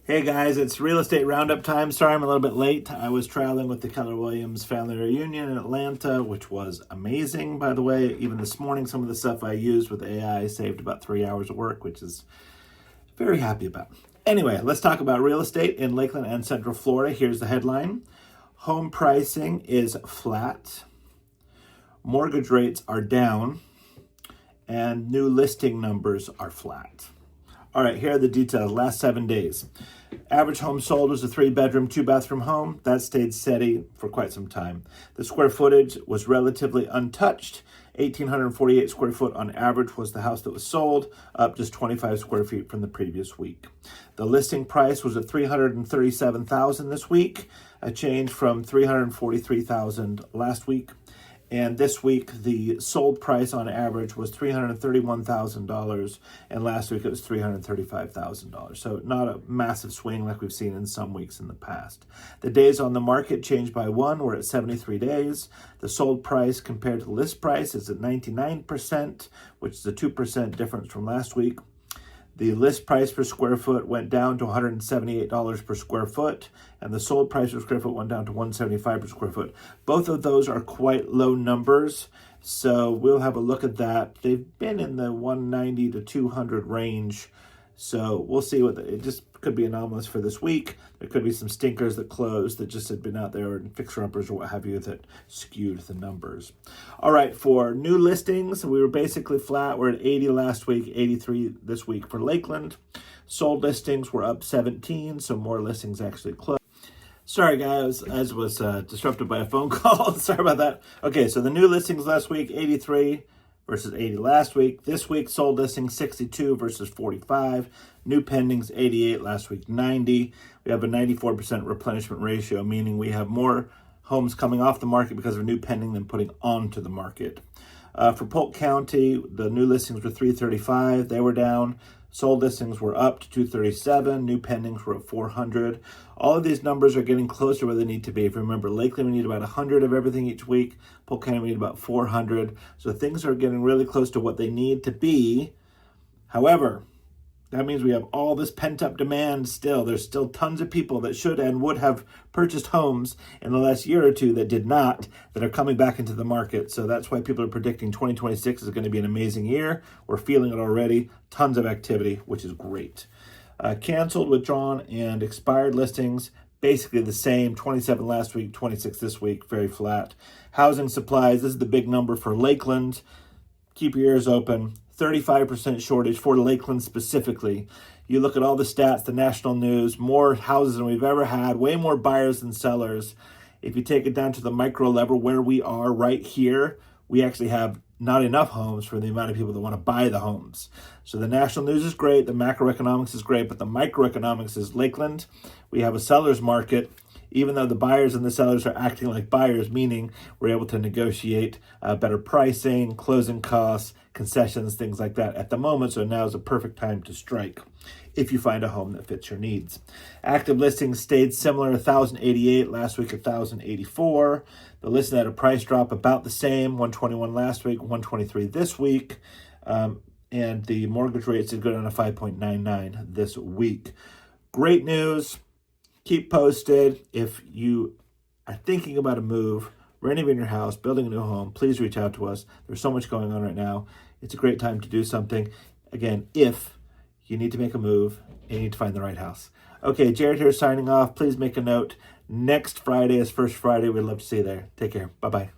Hey guys, it's real estate roundup time. Sorry I'm a little bit late. I was traveling with the Keller Williams family reunion in Atlanta, which was amazing, by the way. Even this morning, some of the stuff I used with AI saved about 3 hours of work, which is very happy about. Anyway, let's talk about real estate in Lakeland and Central Florida. Here's the headline. Home pricing is flat. Mortgage rates are down. And new listing numbers are flat. All right, here are the details. Last 7 days. Average home sold was a 3-bedroom, 2-bathroom home. That stayed steady for quite some time. The square footage was relatively untouched. 1,848 square foot on average was the house that was sold, up just 25 square feet from the previous week. The listing price was at $337,000 this week, a change from $343,000 last week. And this week, the sold price on average was $331,000, and last week it was $335,000. So not a massive swing like we've seen in some weeks in the past. The days on the market changed by one. We're at 73 days. The sold price compared to the list price is at 99%, which is a 2% difference from last week. The list price per square foot went down to $178 per square foot, and the sold price per square foot went down to $175 per square foot. Both of those are quite low numbers, so we'll have a look at that. They've been in the 190 to 200 range, so we'll see it just could be anomalous for this week. There could be some stinkers that closed that just had been out there, and fixer-uppers or what have you that skewed the numbers. All right, for new listings, we were basically flat. We're at 80 last week, 83 this week for Lakeland. Sold listings were up 17, so more listings actually closed. Sorry, guys, I was disrupted by a phone call. Sorry about that. Okay, so the new listings last week, 83 versus 80 last week. This week, sold listings 62 versus 45. New pendings 88, last week 90. We have a 94% replenishment ratio, meaning we have more homes coming off the market because of new pending than putting onto the market. For Polk County, the new listings were 335. They were down. Sold listings were up to 237. New pendings were at 400. All of these numbers are getting closer to where they need to be. If you remember, Lakeland, we need about 100 of everything each week. Polk County, we need about 400. So things are getting really close to what they need to be. However, that means we have all this pent-up demand still. There's still tons of people that should and would have purchased homes in the last year or two that did not, that are coming back into the market. So that's why people are predicting 2026 is going to be an amazing year. We're feeling it already. Tons of activity, which is great. Canceled, withdrawn, and expired listings, basically the same. 27 last week, 26 this week, very flat. Housing supplies, this is the big number for Lakeland. Keep your ears open. 35% shortage for Lakeland specifically. You look at all the stats, the national news, more houses than we've ever had, way more buyers than sellers. If you take it down to the micro level where we are right here, we actually have not enough homes for the amount of people that want to buy the homes. So the national news is great, the macroeconomics is great, but the microeconomics is Lakeland. We have a seller's market. Even though the buyers and the sellers are acting like buyers, meaning we're able to negotiate better pricing, closing costs, concessions, things like that at the moment. So now is a perfect time to strike if you find a home that fits your needs. Active listings stayed similar, 1,088 last week, 1,084. The listing at a price drop about the same, 121 last week, 123 this week. And the mortgage rates did go down to 5.99 this week. Great news. Keep posted. If you are thinking about a move, renovating your house, building a new home, please reach out to us. There's so much going on right now. It's a great time to do something. Again, if you need to make a move, you need to find the right house. Okay, Jared here signing off. Please make a note. Next Friday is First Friday. We'd love to see you there. Take care. Bye-bye.